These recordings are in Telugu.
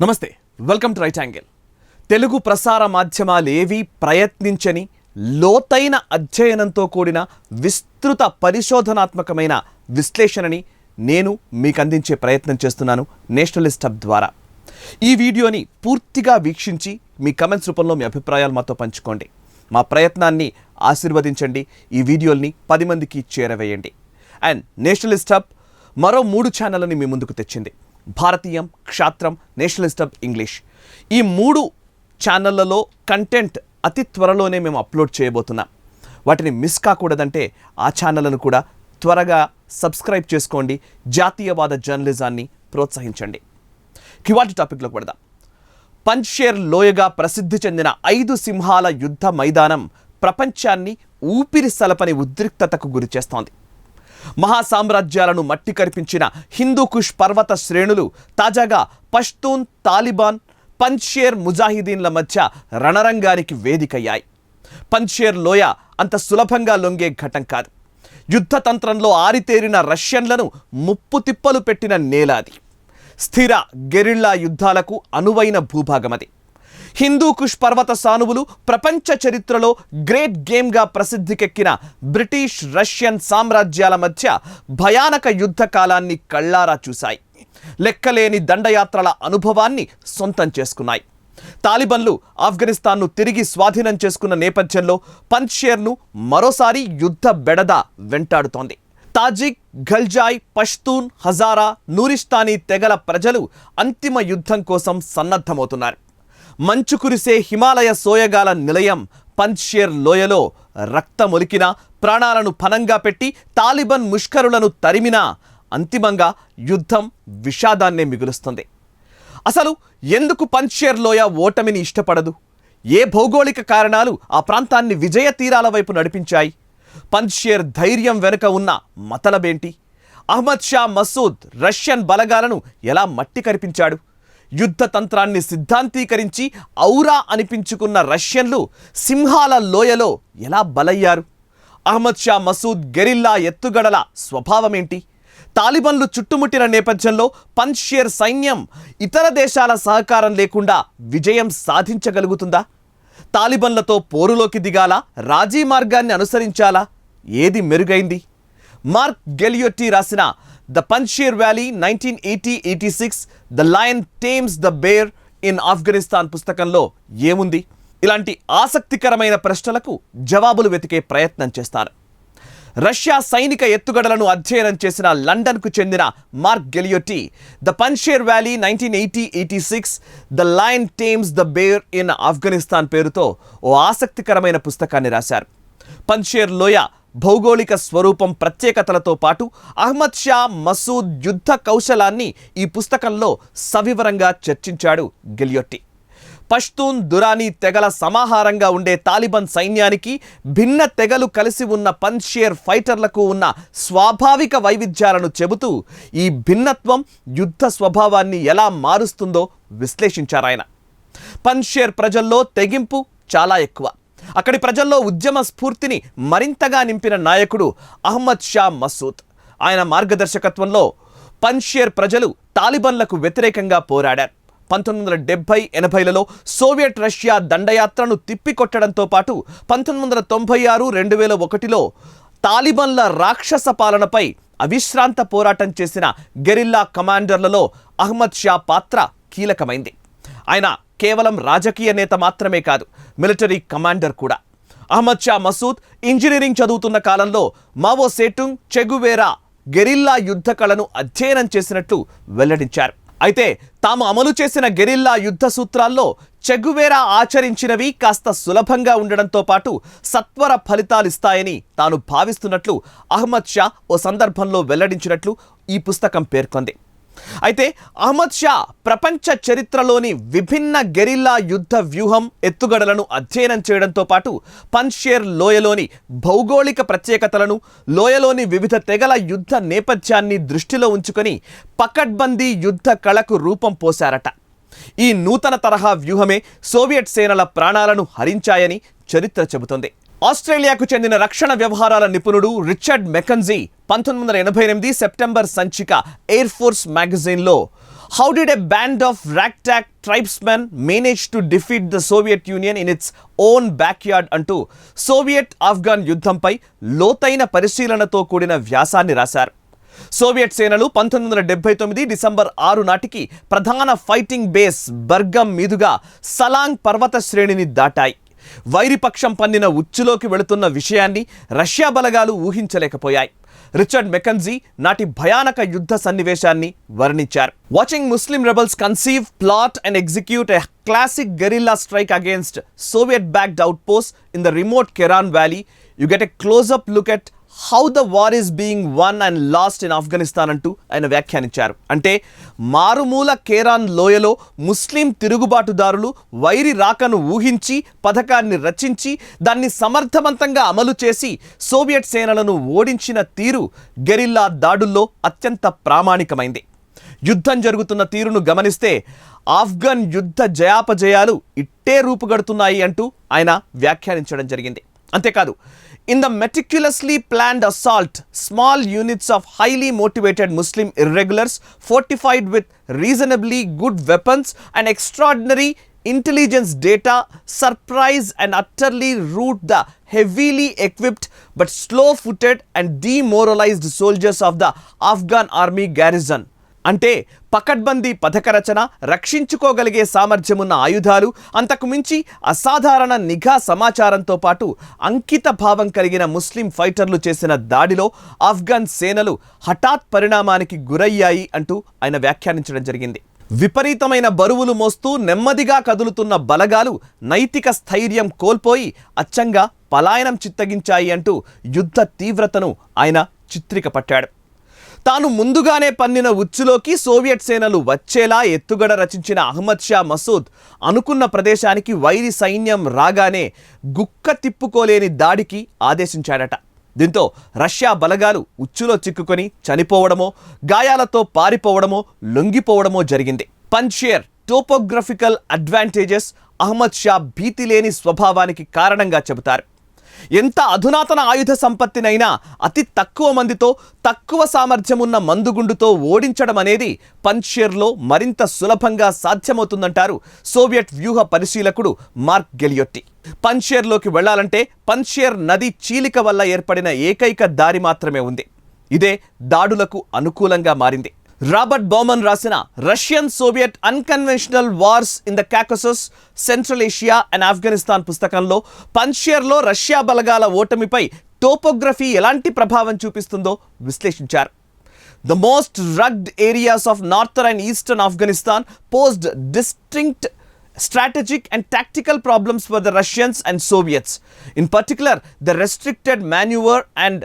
నమస్తే, welcome to right angle. Telugu ప్రసార మాధ్యమాలేవి ప్రయత్నించని లోతైన అధ్యయనంతో కూడిన విస్తృత పరిశోధనాత్మకమైన విశ్లేషణని నేను మీకు అందించే ప్రయత్నం చేస్తున్నాను నేషనలిస్ట్ హబ్ ద్వారా. ఈ వీడియోని పూర్తిగా వీక్షించి మీ కమెంట్స్ రూపంలో మీ అభిప్రాయాలు మాతో పంచుకోండి. మా ప్రయత్నాన్ని ఆశీర్వదించండి. ఈ వీడియోల్ని 10 మందికి చేరవేయండి. అండ్ నేషనలిస్ట్ హబ్ మరో 3 ఛానళ్ళని మీ ముందుకు తెచ్చింది. భారతీయం, క్షాత్రం, నేషనలిస్ట్ హబ్ ఇంగ్లీష్. ఈ 3 ఛానళ్లలో కంటెంట్ అతి త్వరలోనే మేము అప్లోడ్ చేయబోతున్నాం. వాటిని మిస్ కాకూడదంటే ఆ ఛానళ్లను కూడా త్వరగా సబ్స్క్రైబ్ చేసుకోండి. జాతీయవాద జర్నలిజాన్ని ప్రోత్సహించండి. ఇవాల్టి టాపిక్లోకి పెడదాం. పంజ్షేర్ లోయగా ప్రసిద్ధి చెందిన 5 సింహాల యుద్ధ మైదానం ప్రపంచాన్ని ఊపిరి సలపని ఉద్రిక్తతకు గురిచేస్తోంది. మహాసామ్రాజ్యాలను మట్టి కరిపించిన హిందూకుష్ పర్వత శ్రేణులు తాజాగా పష్తూన్, తాలిబాన్, పంజ్షేర్ ముజాహిదీన్ల మధ్య రణరంగానికి వేదికయ్యాయి. పంజ్షేర్ లోయ అంత సులభంగా లొంగే ఘటం కాదు. యుద్ధతంత్రంలో ఆరితేరిన రష్యన్లను ముప్పు తిప్పలు పెట్టిన నేల అది. స్థిర గెరిల్లా యుద్ధాలకు అనువైన భూభాగమది. హిందూకుష్ పర్వత సానువులు ప్రపంచ చరిత్రలో గ్రేట్ గేమ్గా ప్రసిద్ధికెక్కిన బ్రిటిష్, రష్యన్ సామ్రాజ్యాల మధ్య భయానక యుద్ధ కాలాన్ని కళ్ళారా చూశాయి. లెక్కలేని దండయాత్రల అనుభవాన్ని సొంతం చేసుకున్నాయి. తాలిబన్లు ఆఫ్ఘనిస్తాన్ను తిరిగి స్వాధీనం చేసుకున్న నేపథ్యంలో పంజ్షేర్ను మరోసారి యుద్ధ బెడద వెంటాడుతోంది. తాజిక్, ఘల్జాయ్, పష్తూన్, హజారా, నూరిస్తానీ తెగల ప్రజలు అంతిమ యుద్ధం కోసం సన్నద్ధమవుతున్నారు. మంచు కురిసే హిమాలయ సోయగాల నిలయం పంజ్షేర్ లోయలో రక్తమొలికిన, ప్రాణాలను పణంగా పెట్టి తాలిబాన్ ముష్కరులను తరిమినా అంతిమంగా యుద్ధం విషాదాన్నే మిగులుస్తుంది. అసలు ఎందుకు పంజ్షేర్ లోయ ఓటమిని ఇష్టపడదు? ఏ భౌగోళిక కారణాలు ఆ ప్రాంతాన్ని విజయ తీరాల వైపు నడిపించాయి? పంజ్షేర్ ధైర్యం వెనుక ఉన్న మతలబేంటి? అహ్మద్ షా మసూద్ రష్యన్ బలగాలను ఎలా మట్టి కరిపించాడు? యుద్ధ తంత్రాన్ని సిద్ధాంతీకరించి ఔరా అనిపించుకున్న రష్యన్లు సింహాల లోయలో ఎలా బలయ్యారు? అహ్మద్ షా మసూద్ గెరిల్లా ఎత్తుగడల స్వభావమేంటి? తాలిబన్లు చుట్టుముట్టిన నేపథ్యంలో పంజ్షేర్ సైన్యం ఇతర దేశాల సహకారం లేకుండా విజయం సాధించగలుగుతుందా? తాలిబన్లతో పోరులోకి దిగాలా, రాజీ మార్గాన్ని అనుసరించాలా? ఏది మెరుగైంది? మార్క్ గెలియోట్టి రాసిన the Panjshir valley 1980-86 the lion tames the bear in Afghanistan పుస్తకంలో ఏముంది? ఇలాంటి ఆసక్తికరమైన ప్రశ్నలకు జవాబులు వెతికే ప్రయత్నం చేస్తారు. రష్యా సైనిక ఎత్తుగడలను అధ్యయనం చేసిన లండన్కు చెందిన Mark Galeotti the Panjshir valley 1980-86 the lion tames the bear in Afghanistan పేరుతో ఓ ఆసక్తికరమైన పుస్తకాన్ని రాశారు. పంజ్షేర్ లోయ భౌగోళిక స్వరూపం, ప్రత్యేకతలతో పాటు అహ్మద్ షా మసూద్ యుద్ధ కౌశలాన్ని ఈ పుస్తకంలో సవివరంగా చర్చించాడు గెలియోట్టి. పష్తూన్, దురానీ తెగల సమాహారంగా ఉండే తాలిబాన్ సైన్యానికి భిన్న తెగలు కలిసి ఉన్న పంజ్షేర్ ఫైటర్లకు ఉన్న స్వాభావిక వైవిధ్యాలను చెబుతూ ఈ భిన్నత్వం యుద్ధ స్వభావాన్ని ఎలా మారుస్తుందో విశ్లేషించారాయన. పంజ్షేర్ ప్రజల్లో తెగింపు చాలా ఎక్కువ. అక్కడి ప్రజల్లో ఉద్యమ స్ఫూర్తిని మరింతగా నింపిన నాయకుడు అహ్మద్ షా మసూద్. ఆయన మార్గదర్శకత్వంలో పంజ్షేర్ ప్రజలు తాలిబన్లకు వ్యతిరేకంగా పోరాడారు. 1970-80లలో సోవియట్ రష్యా దండయాత్రను తిప్పికొట్టడంతో పాటు 1996-2001లో తాలిబన్ల రాక్షస పాలనపై అవిశ్రాంత పోరాటం చేసిన గెరిల్లా కమాండర్లలో అహ్మద్ షా పాత్ర కీలకమైంది. ఆయన కేవలం రాజకీయ నేత మాత్రమే కాదు, మిలిటరీ కమాండర్ కూడా. అహ్మద్ షా మసూద్ ఇంజనీరింగ్ చదువుతున్న కాలంలో మావో సేటుంగ్, చెగువేరా గెరిల్లా యుద్ధ కళను అధ్యయనం చేసినట్లు వెల్లడించారు. అయితే తాము అమలు చేసిన గెరిల్లా యుద్ధ సూత్రాల్లో చెగువేరా ఆచరించినవి కాస్త సులభంగా ఉండడంతో పాటు సత్వర ఫలితాలిస్తాయని తాను భావిస్తున్నట్లు అహ్మద్ షా ఓ సందర్భంలో వెల్లడించినట్లు ఈ పుస్తకం పేర్కొంది. అయితే అహ్మద్ షా ప్రపంచ చరిత్రలోని విభిన్న గెరిల్లా యుద్ధ వ్యూహం, ఎత్తుగడలను అధ్యయనం చేయడంతో పాటు పంజ్షేర్ లోయలోని భౌగోళిక ప్రత్యేకతలను, లోయలోని వివిధ తెగల యుద్ధ నేపథ్యాన్ని దృష్టిలో ఉంచుకొని పకడ్బందీ యుద్ధ కళకు రూపం పోశారట. ఈ నూతన తరహా వ్యూహమే సోవియట్ సేనల ప్రాణాలను హరించాయని చరిత్ర చెబుతోంది. ఆస్ట్రేలియాకు చెందిన రక్షణ వ్యవహారాల నిపుణుడు రిచర్డ్ మెకెన్జీ 1988 సెప్టెంబర్ సంచిక ఎయిర్ ఫోర్స్ మ్యాగజైన్లో How did a band of ragtag tribesmen manage to defeat the Soviet Union in its own backyard అంటూ సోవియట్ ఆఫ్ఘన్ యుద్ధంపై లోతైన పరిశీలనతో కూడిన వ్యాసాన్ని రాశారు. సోవియట్ సేనలు 1979 డిసెంబర్ 6 నాటికి ప్రధాన ఫైటింగ్ బేస్ బర్గమ్ మీదుగా సలాంగ్ పర్వత శ్రేణిని దాటాయి. వైరిపక్షం పన్నిన ఉచ్చులోకి వెళుతున్న విషయాన్ని రష్యా బలగాలు ఊహించలేకపోయాయి. రిచర్డ్ మెకన్జీ నాటి భయానక యుద్ధ సన్నివేశాన్ని వర్ణించారు. Watching Muslim rebels conceive, plot and execute a classic guerrilla strike against Soviet backed outpost in the remote Keran valley, you get a closeup look at how the war is being won and lost in Afghanistan అంటూ ఆయన వ్యాఖ్యానించారు. అంటే మారుమూల కేరాన్ లోయలో ముస్లిం తిరుగుబాటుదారులు వైరి రాకను ఊహించి పథకాన్ని రచించి దాన్ని సమర్థవంతంగా అమలు చేసి సోవియట్ సేనలను ఓడించిన తీరు గెరిల్లా దాడుల్లో అత్యంత ప్రామాణికమైంది. యుద్ధం జరుగుతున్న తీరును గమనిస్తే ఆఫ్ఘన్ యుద్ధ జయాపజయాలు ఇట్టే రూపుగడుతున్నాయి అంటూ ఆయన వ్యాఖ్యానించడం జరిగింది. అంతేకాదు, in the meticulously planned assault, small units of highly motivated Muslim irregulars fortified with reasonably good weapons and extraordinary intelligence data surprise and utterly rout the heavily equipped but slow-footed and demoralized soldiers of the Afghan army garrison. అంటే పకడ్బందీ పథక రచన, రక్షించుకోగలిగే సామర్థ్యమున్న ఆయుధాలు, అంతకు మించి అసాధారణ నిఘా సమాచారంతో పాటు అంకిత భావం కలిగిన ముస్లిం ఫైటర్లు చేసిన దాడిలో ఆఫ్ఘన్ సేనలు హఠాత్ పరిణామానికి గురయ్యాయి అంటూ ఆయన వ్యాఖ్యానించడం జరిగింది. విపరీతమైన బరువులు మోస్తూ నెమ్మదిగా కదులుతున్న బలగాలు నైతిక స్థైర్యం కోల్పోయి అచ్చంగా పలాయనం చిత్తగించాయి అంటూ యుద్ధ తీవ్రతను ఆయన చిత్రిక పట్టాడు. తాను ముందుగానే పన్నిన ఉచ్చులోకి సోవియట్ సేనలు వచ్చేలా ఎత్తుగడ రచించిన అహ్మద్ షా మసూద్ అనుకున్న ప్రదేశానికి వైరి సైన్యం రాగానే గుక్క తిప్పుకోలేని దాడికి ఆదేశించాడట. దీంతో రష్యా బలగాలు ఉచ్చులో చిక్కుకొని చనిపోవడమో, గాయాలతో పారిపోవడమో, లొంగిపోవడమో జరిగింది. పంజ్షేర్ టోపోగ్రఫికల్ అడ్వాంటేజెస్ అహ్మద్ షా భీతి లేని స్వభావానికి కారణంగా చెబుతారు. ఎంత అధునాతన ఆయుధ సంపత్తినైనా అతి తక్కువ మందితో, తక్కువ సామర్థ్యమున్న మందుగుండుతో ఓడించడం అనేది పంజ్షేర్లో మరింత సులభంగా సాధ్యమవుతుందంటారు సోవియట్ వ్యూహ పరిశీలకుడు మార్క్ గెలియొట్టి. పంజ్షేర్లోకి వెళ్లాలంటే పంజ్షేర్ నది చీలిక వల్ల ఏర్పడిన ఏకైక దారి మాత్రమే ఉంది. ఇదే దాడులకు అనుకూలంగా మారింది. రాబర్ట్ బౌమన్ రాసిన Russian Soviet unconventional wars in the Caucasus, central Asia and Afghanistan పుస్తకంలో పంజ్షేర్లో రష్యా బలగాల ఓటమిపై టోపోగ్రఫీ ఎలాంటి ప్రభావం చూపిస్తుందో విశ్లేషించారు. The most rugged areas of northern and eastern Afghanistan posed distinct strategic and tactical problems for the Russians and Soviets. In particular, the restricted maneuver and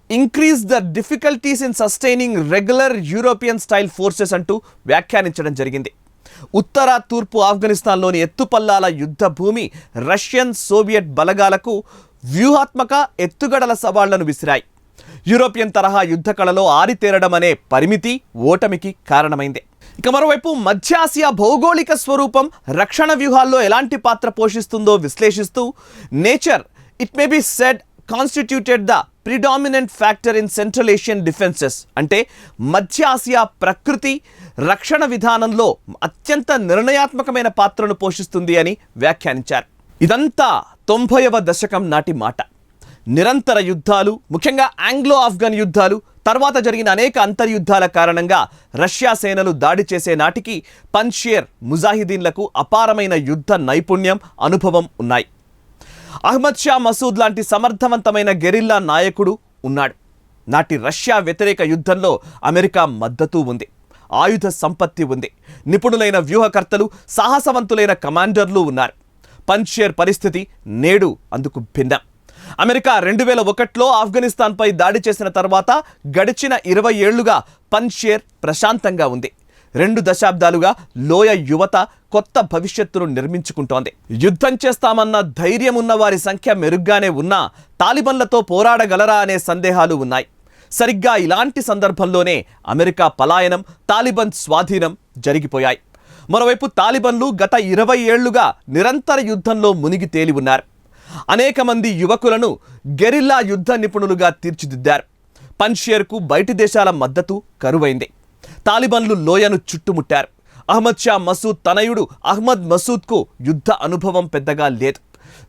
increase the difficulties in sustaining regular European style forces అంటూ వ్యాఖ్యానించడం జరిగింది. ఉత్తర తూర్పు ఆఫ్ఘనిస్తాన్లోని ఎత్తుపల్లాల యుద్ధ భూమి రష్యన్ సోవియట్ బలగాలకు వ్యూహాత్మక ఎత్తుగడల సవాళ్లను విసిరాయి. యూరోపియన్ తరహా యుద్ధ కళలో ఆరితేరడం అనే పరిమితి ఓటమికి కారణమైంది. ఇక మరోవైపు మధ్య ఆసియా భౌగోళిక స్వరూపం రక్షణ వ్యూహాల్లో ఎలాంటి పాత్ర పోషిస్తుందో విశ్లేషిస్తూ nature it may be said constituted the predominant factor in Central Asian defences. అంటే మధ్య ఆసియా ప్రకృతి రక్షణ విధానంలో అత్యంత నిర్ణయాత్మకమైన పాత్రను పోషిస్తుంది అని వ్యాఖ్యానించారు. ఇదంతా 90వ దశకం నాటి మాట. నిరంతర యుద్ధాలు, ముఖ్యంగా ఆంగ్లో ఆఫ్ఘన్ యుద్ధాలు, తర్వాత జరిగిన అనేక అంతర్యుద్ధాల కారణంగా రష్యా సేనలు దాడి చేసే నాటికి పంజ్షేర్ ముజాహిదీన్లకు అపారమైన యుద్ధ నైపుణ్యం, అనుభవం ఉన్నాయి. అహ్మద్ షా మసూద్ లాంటి సమర్థవంతమైన గెరిల్లా నాయకుడు ఉన్నాడు. నాటి రష్యా వ్యతిరేక యుద్ధంలో అమెరికా మద్దతు ఉంది, ఆయుధ సంపత్తి ఉంది, నిపుణులైన వ్యూహకర్తలు, సాహసవంతులైన కమాండర్లు ఉన్నారు. పంజ్షేర్ పరిస్థితి నేడు అందుకు భిన్నం. అమెరికా 2001లో ఆఫ్ఘనిస్తాన్పై దాడి చేసిన తర్వాత గడిచిన 20 ఏళ్లుగా పంజ్షేర్ ప్రశాంతంగా ఉంది. 2 దశాబ్దాలుగా లోయ యువత కొత్త భవిష్యత్తును నిర్మించుకుంటోంది. యుద్ధం చేస్తామన్న ధైర్యం ఉన్న వారి సంఖ్య మెరుగ్గానే ఉన్నా తాలిబన్లతో పోరాడగలరా అనే సందేహాలు ఉన్నాయి. సరిగ్గా ఇలాంటి సందర్భంలోనే అమెరికా పలాయనం, తాలిబన్ స్వాధీనం జరిగిపోయాయి. మరోవైపు తాలిబన్లు గత 20 ఏళ్లుగా నిరంతర యుద్ధంలో మునిగి తేలి ఉన్నారు. అనేక మంది యువకులను గెరిల్లా యుద్ధ నిపుణులుగా తీర్చిదిద్దారు. పంజ్షేర్కు బయటి దేశాల మద్దతు కరువైంది. తాలిబన్లు లోయను చుట్టుముట్టారు. అహ్మద్ షా మసూద్ తనయుడు అహ్మద్ మసూద్కు యుద్ధ అనుభవం పెద్దగా లేదు.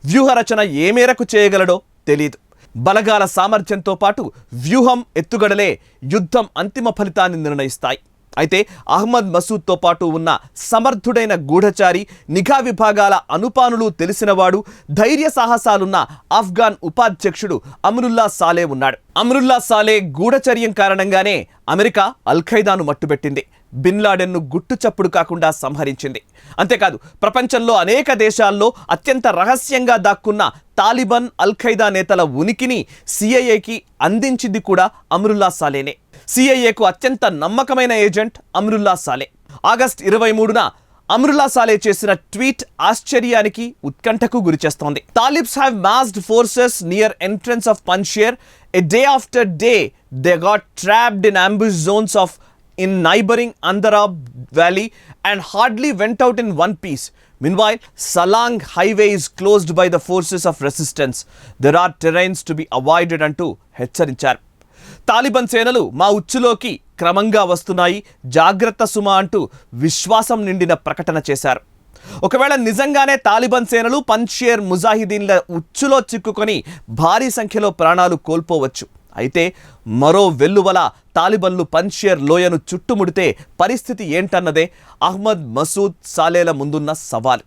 వ్యూహరచన ఏ మేరకు చేయగలడో తెలియదు. బలగాల సామర్థ్యంతో పాటు వ్యూహం, ఎత్తుగడలే యుద్ధం అంతిమ ఫలితాన్ని నిర్ణయిస్తాయి. అయితే అహ్మద్ మసూద్తో పాటు ఉన్న సమర్థుడైన గూఢచారి, నిఘా విభాగాల అనుపానులు తెలిసినవాడు, ధైర్య సాహసాలున్న ఆఫ్ఘాన్ ఉపాధ్యక్షుడు అమ్రుల్లా సాలే ఉన్నాడు. అమ్రుల్లా సాలే గూఢచర్యం కారణంగానే అమెరికా అల్-ఖైదాను మట్టుబెట్టింది. బిన్ లాడెన్ను గుట్టుచప్పుడు కాకుండా సంహరించింది. అంతేకాదు ప్రపంచంలో అనేక దేశాల్లో అత్యంత రహస్యంగా దాక్కున్న తాలిబాన్, అల్-ఖైదా నేతల ఉనికిని సిఐఏకి అందించింది కూడా అమ్రుల్లా సాలేనే. సిఐఏకు అత్యంత నమ్మకమైన ఏజెంట్ అమ్రుల్లా సాలే. ఆగస్టు 23న అమ్రుల్లా సాలే చేసిన ట్వీట్ ఆశ్చర్యానికి, ఉత్కంఠకు గురిచేస్తోంది. Talibs have massed forces near entrance of Panjshir. A day after day, they got trapped in ambush zones in neighboring Andarab Valley and hardly went out in one piece. Meanwhile, Salang highway is closed by the forces of resistance. There are terrains to be avoided అంటూ హెచ్చరించారు. తాలిబాన్ సేనలు మా ఉచ్చులోకి క్రమంగా వస్తున్నాయి, జాగ్రత్త సుమా అంటూ విశ్వాసం నిండిన ప్రకటన చేశారు. ఒకవేళ నిజంగానే తాలిబాన్ సేనలు పంజేర్ ముజాహిదీన్ల ఉచ్చులో చిక్కుకొని భారీ సంఖ్యలో ప్రాణాలు కోల్పోవచ్చు. అయితే మరో వెల్లువల తాలిబన్లు పంజేర్ లోయను చుట్టుముడితే పరిస్థితి ఏంటన్నదే అహ్మద్ మసూద్ సాలేల ముందున్న సవాల్.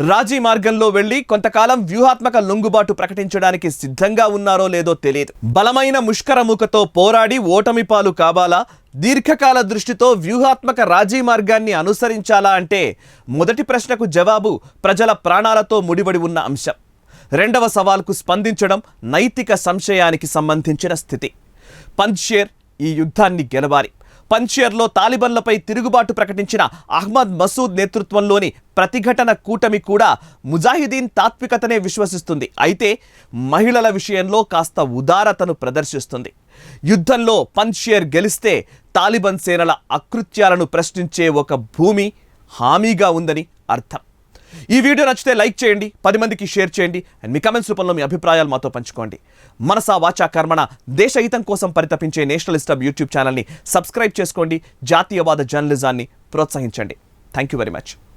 రాజీ మార్గంలో వెళ్లి కొంతకాలం వ్యూహాత్మక లొంగుబాటు ప్రకటించడానికి సిద్ధంగా ఉన్నారో లేదో తెలియదు. బలమైన ముష్కరముఖతో పోరాడి ఓటమి పాలు కావాలా, దీర్ఘకాల దృష్టితో వ్యూహాత్మక రాజీ మార్గాన్ని అనుసరించాలా అంటే మొదటి ప్రశ్నకు జవాబు ప్రజల ప్రాణాలతో ముడిపడి ఉన్న అంశం. రెండవ సవాల్కు స్పందించడం నైతిక సంశయానికి సంబంధించిన స్థితి. పంజేర్ ఈ యుద్ధాన్ని గెలవాలి. పంజేర్లో తాలిబన్లపై తిరుగుబాటు ప్రకటించిన అహ్మద్ మసూద్ నేతృత్వంలోని ప్రతిఘటన కూటమి కూడా ముజాహిదీన్ తాత్వికతనే విశ్వసిస్తుంది. అయితే మహిళల విషయంలో కాస్త ఉదారతను ప్రదర్శిస్తుంది. యుద్ధంలో పంజేర్ గెలిస్తే తాలిబాన్ సేనల అకృత్యాలను ప్రశ్నించే ఒక భూమి హామీగా ఉందని అర్థం. ఈ వీడియో నచ్చితే లైక్ చేయండి, 10 మందికి షేర్ చేయండి. అండ్ మీ కమెంట్స్ రూపంలో మీ అభిప్రాయాలు మాతో పంచుకోండి. మనసా వాచా కర్మణ దేశహితం కోసం పరితపించే నేషనలిస్ట్ హబ్ యూట్యూబ్ ఛానల్ని సబ్స్క్రైబ్ చేసుకోండి. జాతీయవాద జర్నలిజాన్ని ప్రోత్సహించండి. Thank you very much.